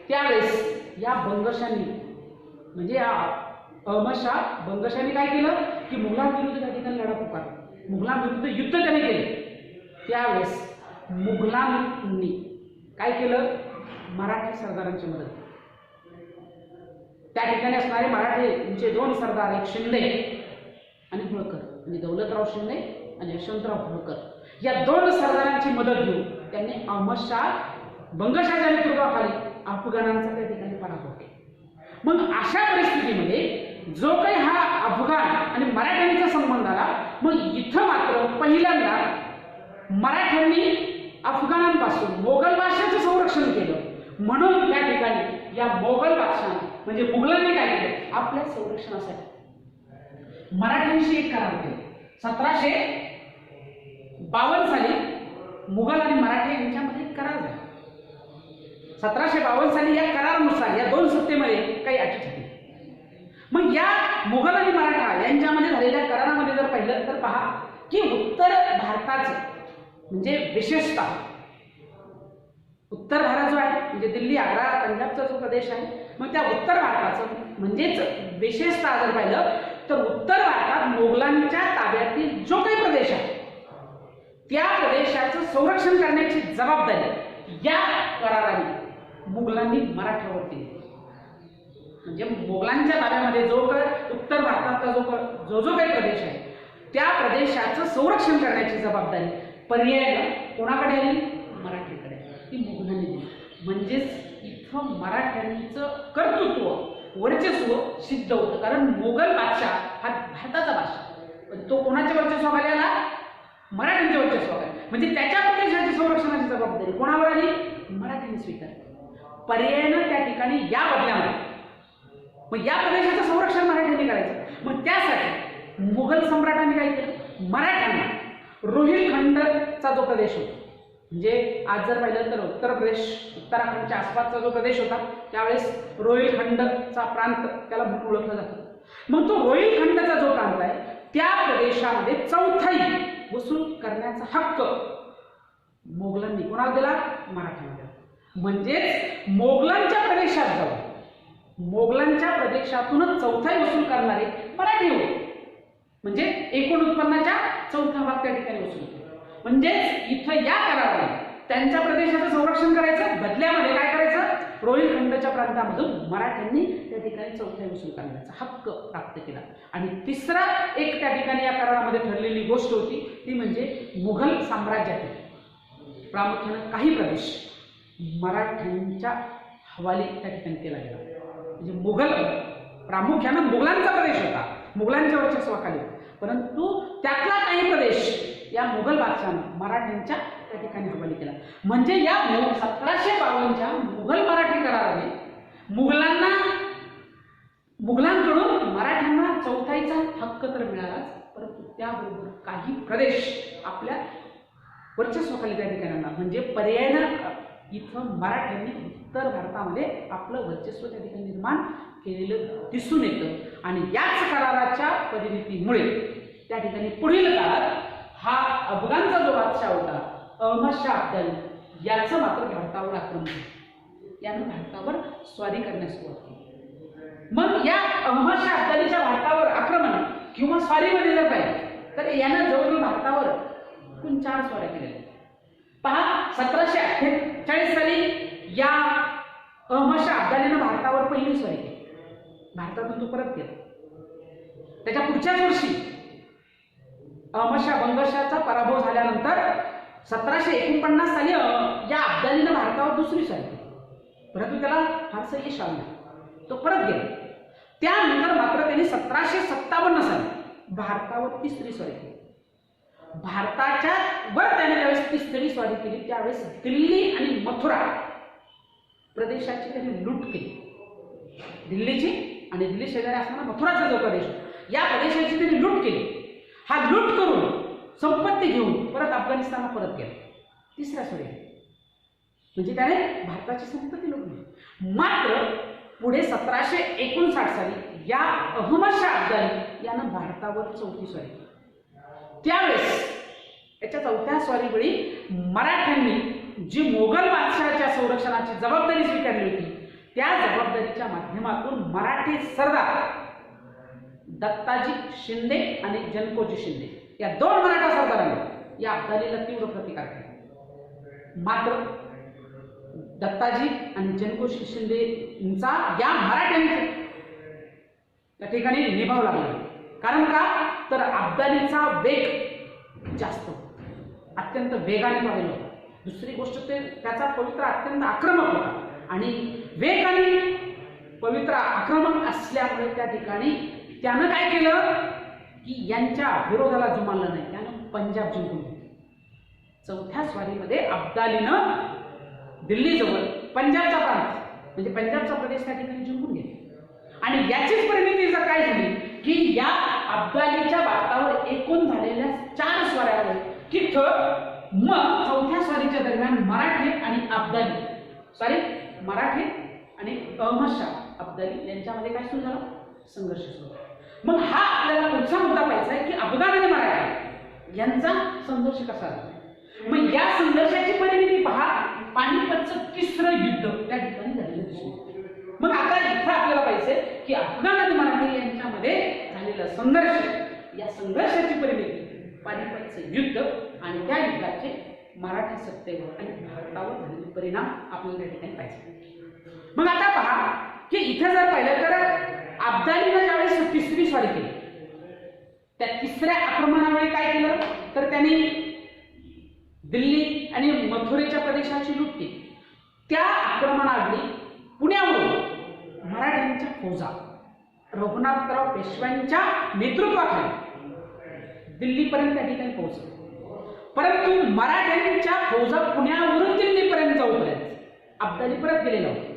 त्यावेळेस या बंगशांनी म्हणजे अहमद शाह बंगशांनी काय केलं की मुघलांविरुद्ध त्या ठिकाणी लढा पुकारला, मुघलांविरुद्ध युद्ध त्याने केले. त्यावेळेस मुघलांनी काय केलं, मराठी सरदारांची मदत. त्या ठिकाणी असणारे मराठीचे 2 सरदार, एक शिंदे आणि होळकर, आणि दौलतराव शिंदे आणि यशवंतराव होळकर, या 2 सरदारांची मदत घेऊन त्यांनी अहमद शाह बंगशाच्या नेतृत्वाखाली अफगाणांचा त्या ठिकाणी पराभव केला. मग अशा परिस्थितीमध्ये जो काही हा अफगाण आणि मराठ्यांचा संबंध आला, मग इथं मात्र पहिल्यांदा मराठ्यांनी अफगाणांपासून मोगल बादशाहाचं संरक्षण केलं. म्हणून त्या ठिकाणी या मोगल बादशाहाने म्हणजे मुघलांनी काय केलं, आपल्या संरक्षणासाठी मराठ्यांशी एक करार केला. 1752 साली मुघल आणि मराठे यांच्यामध्ये एक करार झाला. 1752 साली या करारानुसार या 2 सत्तेमध्ये काही अटी ठरली. मग या मुघल आणि मराठा यांच्यामध्ये झालेल्या करारामध्ये जर पाहिलं तर पहा की उत्तर भारताचं म्हणजे विशेषतः उत्तर भारत जो आहे म्हणजे दिल्ली, आग्रा, पंजाबचा जो प्रदेश आहे, मग त्या उत्तर भारताचं म्हणजेच विशेषतः जर पाहिलं तर उत्तर भारतात मोगलांच्या ताब्यातील जो काही प्रदेश आहे त्या प्रदेशाचं संरक्षण करण्याची जबाबदारी या कराराने मुघलांनी मराठ्यावर दिली. म्हणजे मोगलांच्या ताब्यामध्ये जो काही उत्तर भारताचा जो काही प्रदेश आहे त्या प्रदेशाचं संरक्षण करण्याची जबाबदारी पर्यायाने कोणाकडे आली, मराठीकडे. ती मुघलांनी दिली. म्हणजेच इथं मराठ्यांचं कर्तृत्व, वर्चस्व सिद्ध होतं. कारण मोगल बादशाह हा भारताचा बादशाह, पण तो कोणाच्या वर्चस्वाखाली आला, मराठ्यांच्या वर्चस्वाखाली. म्हणजे त्याच्या प्रदेशाची संरक्षणाची जबाबदारी कोणावर आली, मराठ्यांनी स्वीकारली. पर्यायानं त्या ठिकाणी या बदल्यामध्ये मग या प्रदेशाचं संरक्षण मराठ्यांनी करायचं. मग त्यासाठी मुघल सम्राटांनी काय केलं, मराठ्यांना रोहिलखंडचा जो प्रदेश होता, म्हणजे आज जर पाहिलं तर उत्तर प्रदेश, उत्तराखंडच्या आसपासचा जो प्रदेश होता त्यावेळेस रोहिलखंडचा प्रांत त्याला म्हणून ओळखलं जातं. मग तो रोहिलखंडचा जो प्रांत आहे त्या प्रदेशामध्ये 4थाई वसूल करण्याचा हक्क मोगलांनी कोणाला दिला, मराठ्यांना दिला. म्हणजेच मोगलांच्या प्रदेशात जाऊन मोगलांच्या प्रदेशातूनच 4थाई वसूल करणारे मराठी होते. म्हणजे एकूण उत्पन्नाच्या 4था भाग त्या ठिकाणी वसूल होते. म्हणजेच इथं या कराराने त्यांच्या प्रदेशाचं संरक्षण करायचं, बदल्यामध्ये काय करायचं, रोहिलखंडच्या प्रांतामधून मराठ्यांनी त्या ठिकाणी 4थाई वसूल करण्याचा हक्क प्राप्त केला. आणि तिसरा एक त्या ठिकाणी या करारामध्ये ठरलेली गोष्ट होती ती म्हणजे मुघल साम्राज्यातील प्रामुख्याने काही प्रदेश मराठ्यांच्या हवाली त्या ठिकाणी केला गेला. म्हणजे मुघल प्रामुख्याने मुघलांचा प्रदेश होता, मुघलांच्या वर्चस्वाखाली, परंतु त्यातला काही प्रदेश या मुघल बादशाहाने मराठ्यांच्या त्या ठिकाणी हवाली केला. म्हणजे या 1752च्या मुघल मराठी कराराने मुघलांकडून मराठ्यांना 4थाईचा हक्क तर मिळालाच, परंतु त्याबरोबर काही प्रदेश आपल्या वर्चस्वाखाली त्या ठिकाणी आणला. म्हणजे पर्यायानं इथं मराठ्यांनी उत्तर भारतामध्ये आपलं वर्चस्व त्या ठिकाणी निर्माण केलेलं दिसून येतं. आणि याच कराराच्या परिणितीमुळे त्या ठिकाणी पुढील काळात हा अफगाणचा जो बादशाह होता अहमद शाह अब्दाली याचं मात्र भारतावर आक्रमण झालं. यानं भारतावर स्वारी करण्यास सुरुवात केली. मग या अहमद शाह अब्दालीच्या भारतावर आक्रमण किंवा स्वारीमध्ये जर पाहिजे तर यानं जवळजवळ भारतावर एकूण 4 स्वाऱ्या केलेल्या. पहा 1748 साली या अहमद शाह अब्दालीनं भारतावर पहिली स्वारी केली. भारतातून तो परत गेला. त्याच्या पुढच्याच वर्षी अहमद शाह बंगशाचा पराभव झाल्यानंतर 1749 साली या अब्दालीनं भारतावर दुसरी स्वारी केली, परंतु त्याला फारसं यश आलं नाही, तो परत गेला. त्यानंतर मात्र त्यांनी 1757 साली भारतावर तिसरी स्वारी केली. भारताच्या वर त्याने ज्यावेळेस तिसरी स्वारी केली त्यावेळेस दिल्ली आणि मथुरा प्रदेशाची त्यांनी लूट केली. दिल्लीची आणि दिल्ली शेजारी असणारा मथुराचा जो प्रदेश या प्रदेशाची त्यांनी लूट केली. हा लूट करून संपत्ती घेऊन परत अफगाणिस्तानला परत गेला. तिसऱ्या स्वारी म्हणजे त्याने भारताची संपत्ती लुटली. मात्र पुढे 1759 साली या अहमद शाह अब्दाली यानं भारतावर 4थी स्वारी केली. त्यावेळेस याच्या 4थ्या स्वारीवेळी मराठ्यांनी जी मोगल बादशाहाच्या संरक्षणाची जबाबदारी स्वीकारली होती त्या जबाबदारीच्या माध्यमातून मराठी सरदार दत्ताजी शिंदे आणि जनकोजी शिंदे या दोन मराठा सरदारांनी या अब्दालीला तीव्र प्रतिकार केला. मात्र दत्ताजी आणि जनकोजी शिंदेचा या मराठ्यांनी त्या ठिकाणी निभाव लागला. कारण का तर अब्दालीचा वेग जास्त अत्यंत वेगाने पाहिलं होता. दुसरी गोष्ट ते त्याचा पवित्र अत्यंत आक्रमक होता आणि वेग आणि पवित्र आक्रमक असल्यामुळे त्या ठिकाणी त्यानं काय केलं की यांच्या विरोधाला जुमानलं नाही. त्यानं पंजाब जिंकून घेतलं. चौथ्या स्वारीमध्ये अब्दालीनं दिल्लीजवळ पंजाबचा प्रांत म्हणजे पंजाबचा प्रदेश त्या ठिकाणी जिंकून घेतला. आणि याचीच परिणती जर काय झाली की या अब्दालीच्या बातावर एकूण झालेल्या 4 स्वाऱ्यावर तिथं मग चौथ्या स्वारीच्या दरम्यान मराठे आणि अहमद शाह अब्दाली यांच्यामध्ये काय सुरू झाला संघर्ष सुरू झाला. मग हा आपल्याला पुढचा मुद्दा पाहायचा आहे की अफगाण आणि मराठा यांचा संघर्ष कसा झाला. मग या संघर्षाची परिणती पहा पानिपतचं 3रं युद्ध त्या ठिकाणी झालेलं दिसून. मग आता इथं आपल्याला पाहिजे की अफगाण आणि मराठी यांच्यामध्ये झालेला संघर्ष या संघर्षाची परिणती पानिपतचं युद्ध आणि त्या युद्धाचे मराठी सत्तेवर आणि भारतावर झालेले परिणाम आपल्याला त्या ठिकाणी पाहिजे. मग आता पहा की इथं जर पाहिलं तर अब्दालीनं ज्यावेळेस 3री स्वारी केली त्या 3ऱ्या आक्रमणावेळी काय केलं तर त्यांनी दिल्ली आणि मथुरेच्या प्रदेशाची लूट केली. त्या आक्रमणावेळी पुण्यावरून मराठ्यांच्या फौजा रघुनाथराव पेशव्यांच्या नेतृत्वाखाली दिल्लीपर्यंत त्या ठिकाणी पोहोचले. परंतु मराठ्यांच्या फौजा पुण्यावरून दिल्लीपर्यंत जाऊपर्यंत अब्दाली परत गेलेला होता.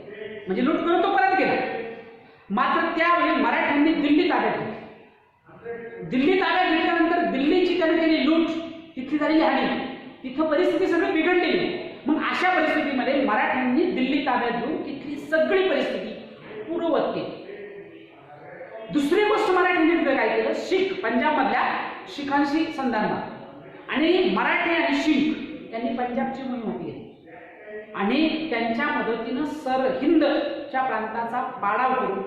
म्हणजे लूट करून तो परत गेला. मात्र त्यावेळी मराठ्यांनी दिल्ली ताब्यात घेतली. दिल्ली ताब्यात घेतल्यानंतर दिल्लीची त्याने केली लूट तिथे झालेली हानी तिथं परिस्थिती सगळी बिघडलेली. मग अशा परिस्थितीमध्ये मराठ्यांनी दिल्ली ताब्यात घेऊन तिथली सगळी परिस्थिती पूर्ववत केली. दुसरी गोष्ट मराठ्यांनी काय केलं शीख पंजाबमधल्या शीखांशी संधान आणि मराठे आणि शीख यांनी पंजाबची मोहीम हाती घेतली आणि त्यांच्या मदतीनं सरहिंदच्या प्रांताचा पाडाव करून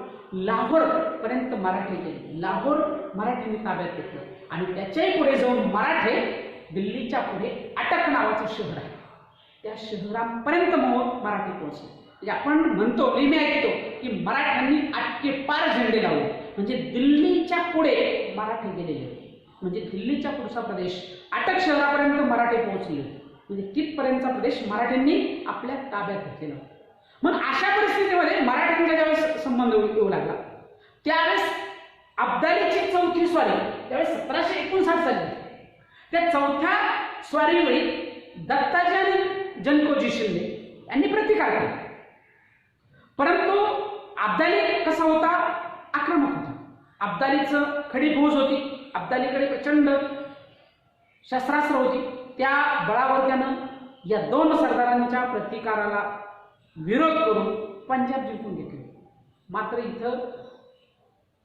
लाहोर पर्यंत मराठे गेले. लाहोर मराठ्यांनी ताब्यात घेतलं आणि त्याच्याही पुढे जाऊन मराठे दिल्लीच्या पुढे अटक नावाचं शहर आहे त्या शहरापर्यंत मराठी पोहोचले. म्हणजे आपण म्हणतो नेहमी ऐकतो की मराठ्यांनी आटके पार झेंडे लावले म्हणजे दिल्लीच्या पुढे मराठी गेलेले म्हणजे दिल्लीच्या पुढचा प्रदेश अटक शहरापर्यंत मराठे पोहोचले म्हणजे तिथपर्यंतचा प्रदेश मराठ्यांनी आपल्या ताब्यात घेतलेला. मग अशा परिस्थितीमध्ये मराठ्यांचा ज्यावेळेस संबंध येऊ लागला त्यावेळेस अब्दालीची 4थी स्वारी त्यावेळेस 1759 साली. त्या 4थ्या स्वारीवेळी दत्ताजी आणि जनकोजी शिंदे यांनी प्रतिकार केला. परंतु अब्दाली कसा होता आक्रमक होता. अब्दालीचं खडी फौज होती. अब्दालीकडे प्रचंड शस्त्रास्त्र होती. त्या बळावर त्यानं या 2 सरदारांच्या प्रतिकाराला विरोध करून पंजाब जिंकून घेतले. मात्र इथं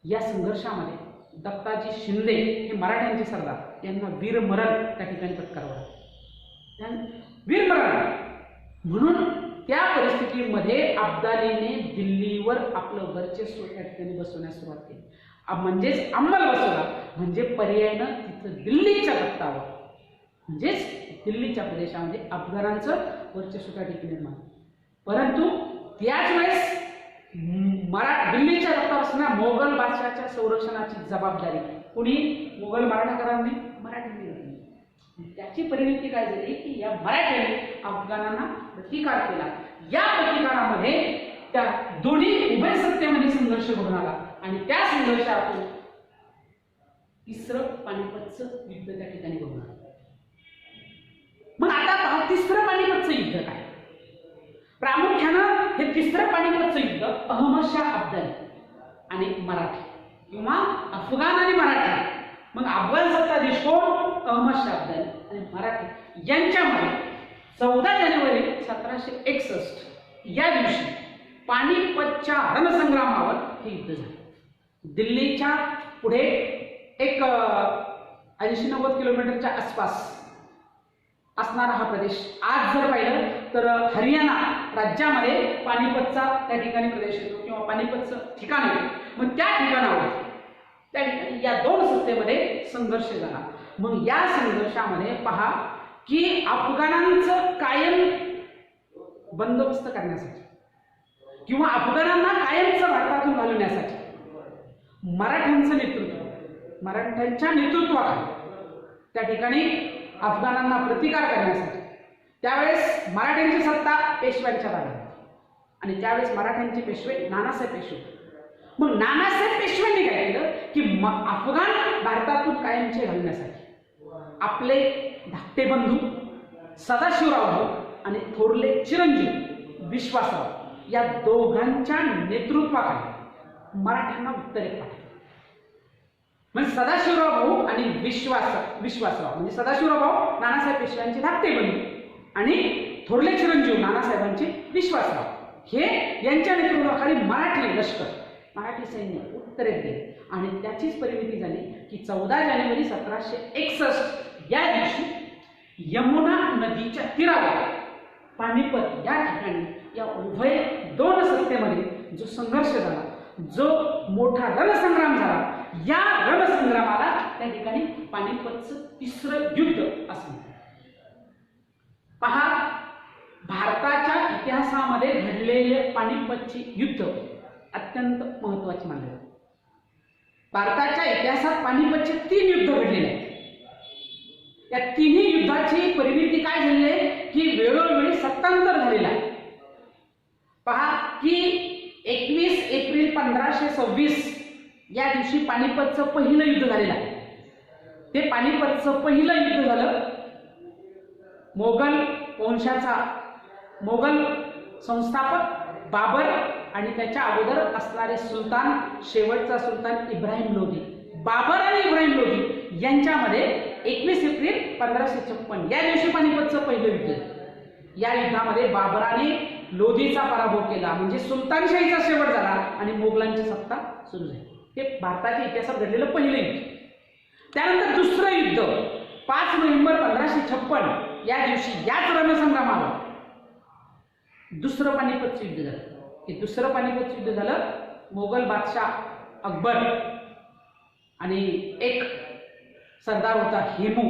या संघर्षामध्ये दत्ताजी शिंदे हे मराठ्यांचे सरदार यांना वीरमरण त्या ठिकाणी पत्करावं वीरमरण म्हणून त्या परिस्थितीमध्ये अब्दालीने दिल्लीवर आपलं वर्चस्व त्या ठिकाणी बसवण्यास सुरुवात केली. म्हणजेच अंमल बसवला म्हणजे पर्यायानं तिथं दिल्लीच्या दत्तावर म्हणजेच दिल्लीच्या प्रदेशामध्ये अफगाणांचं वर्चस्व त्या ठिकाणी निर्माण. परंतु त्याच वेळेस दिल्लीच्या दत्तावर असणाऱ्या मोगल बादशाहाच्या संरक्षणाची जबाबदारी कुणी मोगल मराठाकरांनी मराठ्यांनी घेतली. त्याची परिणती काय झाली की या मराठ्यांनी अफगाणांना प्रतिकार केला. या प्रतिकारामध्ये त्या दोन्ही उभय सत्तेमध्ये संघर्ष घडून आला आणि त्या संघर्षातून 3रं पानिपतचं युद्ध त्या ठिकाणी घडून आलं. मग आता पहा 3रं पानिपतचं युद्ध काय. प्रामुख्यानं हे 3रं पानिपतचं युद्ध अहमद शाह अब्दाली आणि मराठी किंवा अफगाण आणि मराठी मग अफगाण सत्ताधीश कोण अहमद शाह अब्दाली आणि मराठी यांच्यामध्ये 14 जानेवारी 1761 या दिवशी पानिपतच्या रणसंग्रामावर हे युद्ध झाले. दिल्लीच्या पुढे एक 80-90 किलोमीटरच्या आसपास असणारा हा प्रदेश आज जर पाहिलं तर हरियाणा राज्यामध्ये पानिपतचा त्या ठिकाणी प्रदेश येतो किंवा पानिपतचं ठिकाण येतं. मग त्या ठिकाणावर त्या ठिकाणी या दोन सत्तेमध्ये संघर्ष झाला. मग या संघर्षामध्ये पहा की अफगाणांचं कायम बंदोबस्त करण्यासाठी किंवा अफगाणांना कायमचं भारतातून घालवण्यासाठी मराठ्यांच्या नेतृत्वाखाली त्या ठिकाणी अफगाणांना प्रतिकार करण्यासाठी त्यावेळेस मराठ्यांची सत्ता पेशव्यांच्या ताब्यात आणि त्यावेळेस मराठ्यांचे पेशवे नानासाहेब पेशवे. मग नानासाहेब पेशव्यांनी काय केलं की अफगाण भारतातून कायमचे घालण्यासाठी आपले धाकटे बंधू सदाशिवराव आणि थोरले चिरंजीव विश्वासराव या दोघांच्या नेतृत्वाखाली मराठ्यांना उत्तरेत पाठवले. म्हणजे सदाशिवराव भाऊ आणि विश्वासराव म्हणजे सदाशिवराव भाऊ नानासाहेब पेशव्यांचे धाकटे बंधू आणि थोरले चिरंजीव नानासाहेबांचे विश्वासराव हे यांच्या नेतृत्वाखाली मराठी सैन्य उत्तरेत गेले. आणि त्याचीच परिणती झाली की 14 जानेवारी 1761 या दिवशी यमुना नदीच्या तीरावर पानिपत या ठिकाणी या उभय दोन सत्तेमध्ये जो संघर्ष झाला, जो मोठा रणसंग्राम झाला, या रणसंग्रामाला त्या ठिकाणी पानिपतचं तिसरं युद्ध असं म्हणतात. पहा, भारताच्या इतिहासामध्ये घडलेले पानिपतचे युद्ध अत्यंत महत्त्वाचे मानले जाते. भारताच्या इतिहासात पानिपतचे 3 युद्ध घडलेले आहेत. या तिन्ही युद्धाची परिणती काय झाली आहे की वेळोवेळी सत्तांतर झालेलं आहे. पहा की 21 एप्रिल 1526 या दिवशी पानिपतचं पहिलं युद्ध झालेलं आहे. ते पानिपतचं पहिलं युद्ध झालं मोगल वंशाचा मोगल संस्थापक बाबर आणि त्याच्या अगोदर असणारे सुलतान, शेवटचा सुलतान इब्राहिम लोधी. बाबर आणि इब्राहिम लोधी यांच्यामध्ये 21 एप्रिल 1556 या दिवशी पानिपतचं पहिलं युद्ध. या युद्धामध्ये बाबराने लोधीचा पराभव केला, म्हणजे सुलतानशाहीचा शेवट झाला आणि मोगलांची सत्ता सुरू झाली. हे भारताच्या इतिहासात घडलेलं पहिलं युद्ध. त्यानंतर दुसरं युद्ध 5 नोव्हेंबर 1556 या दिवशी याच रणसंग्रामावर दुसरं पानिपतचं युद्ध झालं. हे दुसरं पानिपतचं युद्ध झालं मोगल बादशाह अकबर आणि एक सरदार होता हेमू.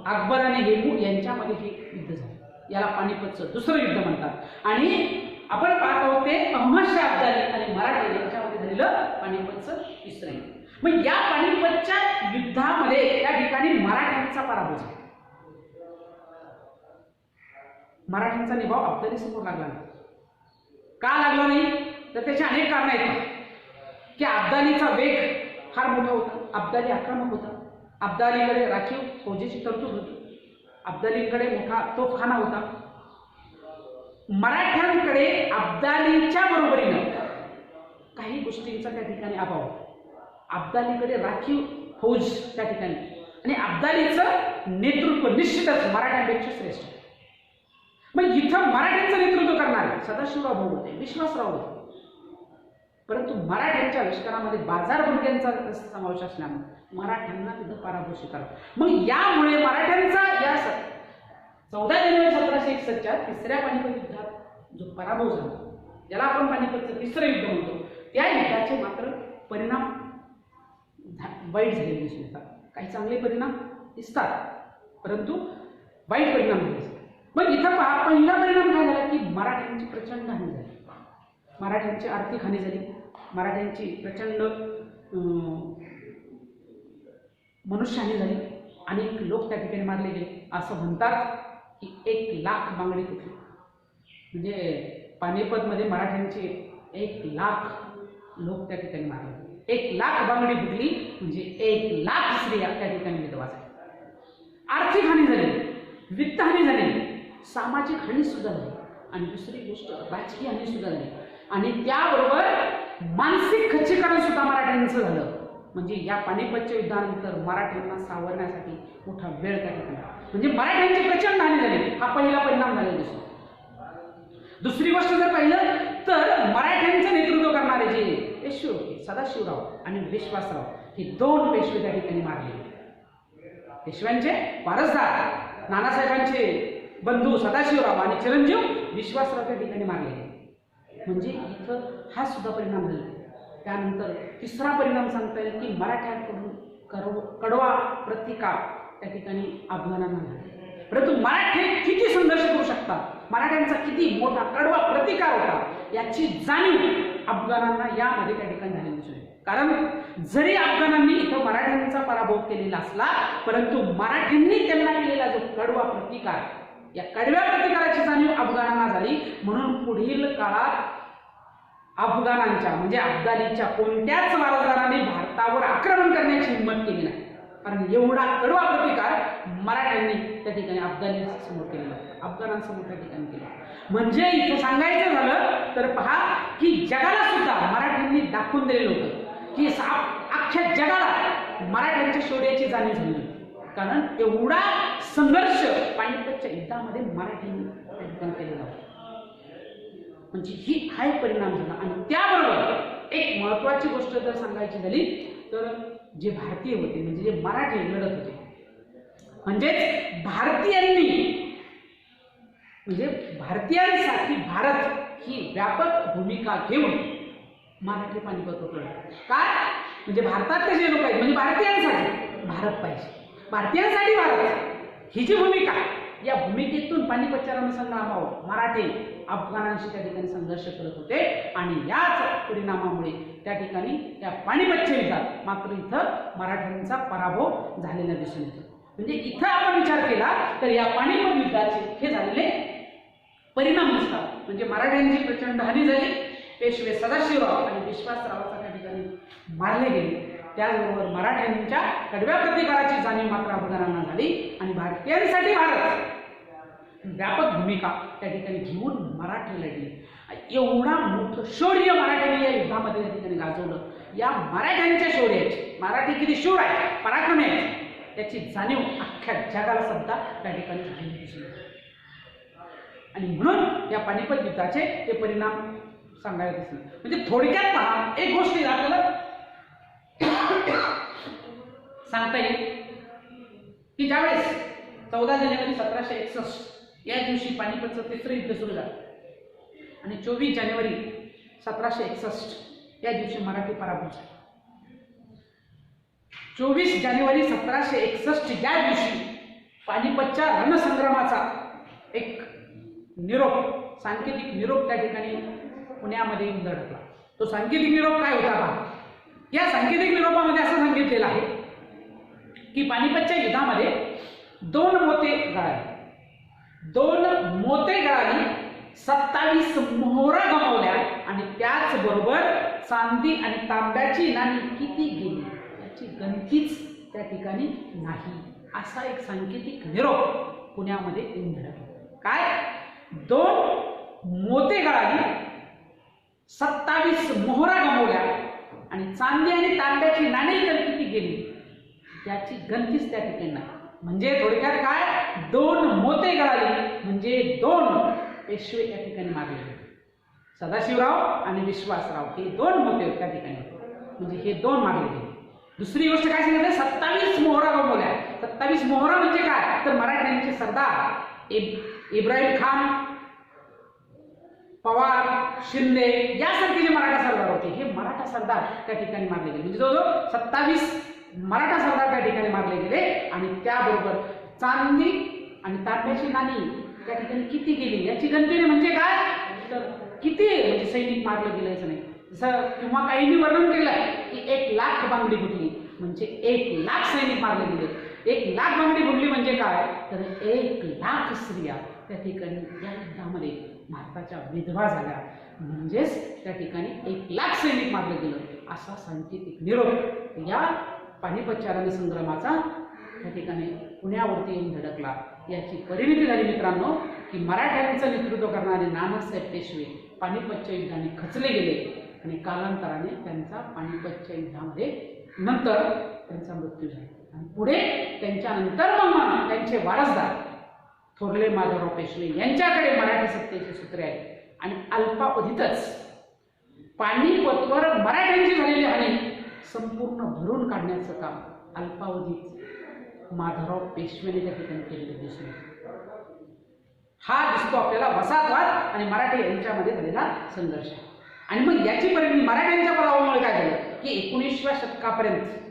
अकबर आणि हेमू यांच्यामध्ये हे युद्ध झालं. याला पानिपतचं दुसरं युद्ध म्हणतात. आणि आपण पाहत आहोत ते अहमदशाह अब्दाली आणि मराठे यांच्यामध्ये झालेलं पानिपतचं तिसरं युद्ध. मग या पानिपतच्या युद्धामध्ये या ठिकाणी मराठ्यांचा पराभव झाला. मराठ्यांचा निभाव अब्दाली समोर लागला नाही. का लागला नाही तर त्याची अनेक कारणं आहेत. की अब्दालीचा वेग फार मोठा होता, अब्दाली आक्रमक होता, अब्दालीकडे राखीव फौजेची तरतूद होती, अब्दालीकडे मोठा तोफखाना होता. मराठ्यांकडे अब्दालीच्या बरोबरीनं काही गोष्टींचा त्या ठिकाणी अभाव होता. अब्दालीकडे राखीव फौज त्या ठिकाणी आणि अब्दालीचं नेतृत्व निश्चितच मराठ्यांपेक्षा श्रेष्ठ. मग इथं मराठ्यांचं नेतृत्व करणारे सदाशिवराव भाऊ होते, विश्वासराव होते, परंतु मराठ्यांच्या लष्करामध्ये बाजारबुडक्यांचा समावेश असल्यामुळे मराठ्यांना तिथं पराभव स्वीकारला. मग यामुळे मराठ्यांचा या 14 जानेवारी 1761च्या तिसऱ्या पानिपत युद्धात जो पराभव झाला, ज्याला आपण पानिपतचं तिसरं युद्ध म्हणतो, त्या युद्धाचे मात्र परिणाम वाईट झालेले दिसून येतात. काही चांगले परिणाम दिसतात, परंतु वाईट परिणाम दिसतात. मग इथं पहा, पहिला परिणाम काय झाला की मराठ्यांची प्रचंड हानी झाली. मराठ्यांची आर्थिक हानी झाली, मराठ्यांची प्रचंड मनुष्यहानी झाली, अनेक लोक त्या ठिकाणी मारले गेले. असं म्हणतात की 1 लाख बांगडी फुटली. म्हणजे पानिपतमध्ये मराठ्यांचे 1 लाख लोक त्या ठिकाणी मारले. 1 लाख बांगडी फुटली म्हणजे 1 लाख स्त्रिया त्या ठिकाणी विधवा झाल्या. आर्थिक हानी झाली, वित्तहानी झाली, सामाजिक हानी सुद्धा झाली आणि दुसरी गोष्ट राजकीय हानी सुद्धा झाली. आणि त्याबरोबर मानसिक खच्चीकरण सुद्धा मराठ्यांचं झालं. म्हणजे या पानिपतच्या युद्धानंतर मराठ्यांना सावरण्यासाठी मोठा वेळ त्या ठिकाणी, म्हणजे मराठ्यांची प्रचंड हानी झाली. हा पहिला परिणाम झालेला दिसतो. दुसरी गोष्ट जर पाहिलं तर मराठ्यांचं नेतृत्व करणारे जे पेशवे होते सदाशिवराव आणि विश्वासराव, हे 2 पेशवे त्या ठिकाणी मारले. पेशव्यांचे वारसदार नानासाहेबांचे बंधू सदाशिवराव आणि चिरंजीव विश्वासराव त्या ठिकाणी मारले गेले. म्हणजे इथं हा सुद्धा परिणाम झाला. त्यानंतर तिसरा परिणाम सांगता येईल की मराठ्यांकडून कडवा प्रतिकार त्या ठिकाणी अफगाणांना झाला. परंतु मराठे किती संघर्ष करू शकतात, मराठ्यांचा किती मोठा कडवा प्रतिकार होता याची जाणीव अफगाणांना यामध्ये त्या ठिकाणी झालेली दिसून येते. कारण जरी अफगाणांनी इथं मराठ्यांचा पराभव केलेला असला, परंतु मराठ्यांनी त्यांना केलेला जो कडवा प्रतिकार, या कडव्या प्रतिकाराची जाणीव अफगाणांना झाली. म्हणून पुढील काळात अफगाणांच्या म्हणजे अब्दालीच्या कोणत्याच वारसदारांनी भारतावर आक्रमण करण्याची हिंमत केली नाही. कारण एवढा कडवा प्रतिकार मराठ्यांनी त्या ठिकाणी अफगाणिस्तानसमोर केलेला, अफगाणांसमोर त्या ठिकाणी केला. म्हणजे इथं सांगायचं झालं तर पहा की जगाला सुद्धा मराठ्यांनी दाखवून दिलेलं होतं की अख्ख्या जगाला मराठ्यांच्या शौर्याची जाणीव झाली. कारण एवढा संघर्ष पानिपतच्या युद्धामध्ये मराठ्यांनी त्या ठिकाणी केलेला होता. म्हणजे ही हा एक परिणाम झाला. आणि त्याबरोबर एक महत्वाची गोष्ट जर सांगायची झाली तर जे भारतीय होते म्हणजे जे मराठी लढत होते, म्हणजेच भारतीयांसाठी भारत ही व्यापक भूमिका घेऊन मराठी पानिपतवर लढले. काय म्हणजे भारतातले जे लोक आहेत म्हणजे भारतीयांसाठी भारत पाहिजे, भारतीयांसाठी भारत ही जी भूमिका, या भूमिकेतून पानिपतच्या रणसंग्रामावर मराठे अफगाणांशी त्या ठिकाणी संघर्ष करत होते. आणि याच परिणामामुळे त्या ठिकाणी या पानिपतच्या युद्धात मात्र इथं मराठ्यांचा पराभव झालेला दिसून येतो. म्हणजे इथं आपण विचार केला तर या पानिपत युद्धाचे हे झालेले परिणाम दिसतात. म्हणजे मराठ्यांची प्रचंड हानी झाली, पेशवे सदाशिवराव आणि विश्वासरावाचा त्या ठिकाणी मारले गेले. त्याचबरोबर मराठ्यांच्या कडव्या प्रतिकाराची जाणीव मात्र अफगाणांना झाली आणि भारतीयांसाठी भारत व्यापक भूमिका त्या ठिकाणी घेऊन मराठी लढली. एवढा मोठं शौर्य मराठ्यांनी या युद्धामध्ये त्या ठिकाणी गाजवलं. या मराठ्यांच्या शौर्याची, मराठी किती शूर आहे, पराक्रमी आहे, याची जाणीव अख्ख्या जगाला सुद्धा त्या ठिकाणी झालेली दिसून येते. आणि म्हणून या पानिपत युद्धाचे ते परिणाम सांगायला दिसले. म्हणजे थोडक्यात पहा, एक गोष्ट आपल्याला सांगता येईल की ज्यावेळेस 14 जानेवारी 1761 या दिवशी पानिपतचं तिसरं युद्ध सुरू झालं आणि 24 जानेवारी 1761 या दिवशी मराठी पराभूत झाले. 24 जानेवारी 1761 या दिवशी पानिपतच्या रणसंग्रामाचा एक निरोप, सांकेतिक निरोप त्या ठिकाणी पुण्यामध्ये येऊन धडकला. तो सांकेतिक निरोप काय होता पहा. या सांकेतिक निरोपामध्ये असं सांगितलेलं आहे की पानिपतच्या युद्धामध्ये 2 मोते गळाले, 2 मोते गळाली, 27 मोहरा गमावल्या आणि त्याचबरोबर चांदी आणि तांब्याची नाणी किती गेली याची गणतीच त्या ठिकाणी नाही, असा एक सांकेतिक निरोप पुण्यामध्ये येऊन धडकला. काय 2 मोते गळाली, 27 मोहरा गमावल्या आणि चांदी आणि तांब्याची नाणी तर किती गेली याची गणतीच त्या ठिकाणी नाही. म्हणजे थोडक्यात काय, 2 मोते गळाली म्हणजे 2 पेशवे त्या ठिकाणी मारले गेले. सदाशिवराव आणि विश्वासराव हे 2 मोते त्या ठिकाणी होते, म्हणजे हे 2 मारले गेले. दुसरी गोष्ट काय सांगितलं, 27 मोहरा गमावल्या. 27 मोहरा म्हणजे काय तर मराठ्यांचे सरदार इब्राहिम खान, पवार, शिंदे यासारखे जे मराठा सरदार होते हे मराठा सरदार त्या ठिकाणी मारले गेले. म्हणजे जवळजवळ 27 मराठा सरदार त्या ठिकाणी मारले गेले आणि त्याबरोबर चांदी आणि तांब्याची नाणी त्या ठिकाणी किती गेली याची गणती नाही. म्हणजे काय तर किती म्हणजे सैनिक मारलं गेलं याचं नाही. जसं किंवा काहींनी वर्णन केलंय की 1 लाख बांगडी फुटली, म्हणजे 1 लाख सैनिक मारले गेले. 1 लाख बांगडी फुटली म्हणजे काय तर 1 लाख स्त्रिया त्या ठिकाणी या युद्धामध्ये भारताच्या विधवा झाल्या, म्हणजेच त्या ठिकाणी 1 लाख सैनिक मारलं गेलं, असा सांकेतिक निरोप या पानिपतच्या रणसंग्रामाचा त्या ठिकाणी पुण्यावरती येऊन धडकला. याची परिणती झाली मित्रांनो की मराठ्यांचं नेतृत्व करणारे नानासाहेब पेशवे पानिपतच्या युद्धाने खचले गेले आणि कालांतराने त्यांचा पानिपतच्या युद्धामध्ये नंतर त्यांचा मृत्यू झाला. आणि पुढे त्यांच्यानंतर मग त्यांचे वारसदार थोरले माधवराव पेशवे यांच्याकडे मराठी सत्तेचे सूत्रे आहेत आणि अल्पावधीतच पानिपतवर मराठ्यांची झालेली हानी संपूर्ण भरून काढण्याचं काम अल्पावधीत माधवराव पेशवेने त्या ठिकाणी केलेलं दिसून येतं. हा दिसतो आपल्याला वसाहतवाद आणि मराठे यांच्यामध्ये झालेला संघर्ष. आणि मग याची परिणामी मराठ्यांच्या प्रभावामुळे काय झालं की 19व्या शतकापर्यंत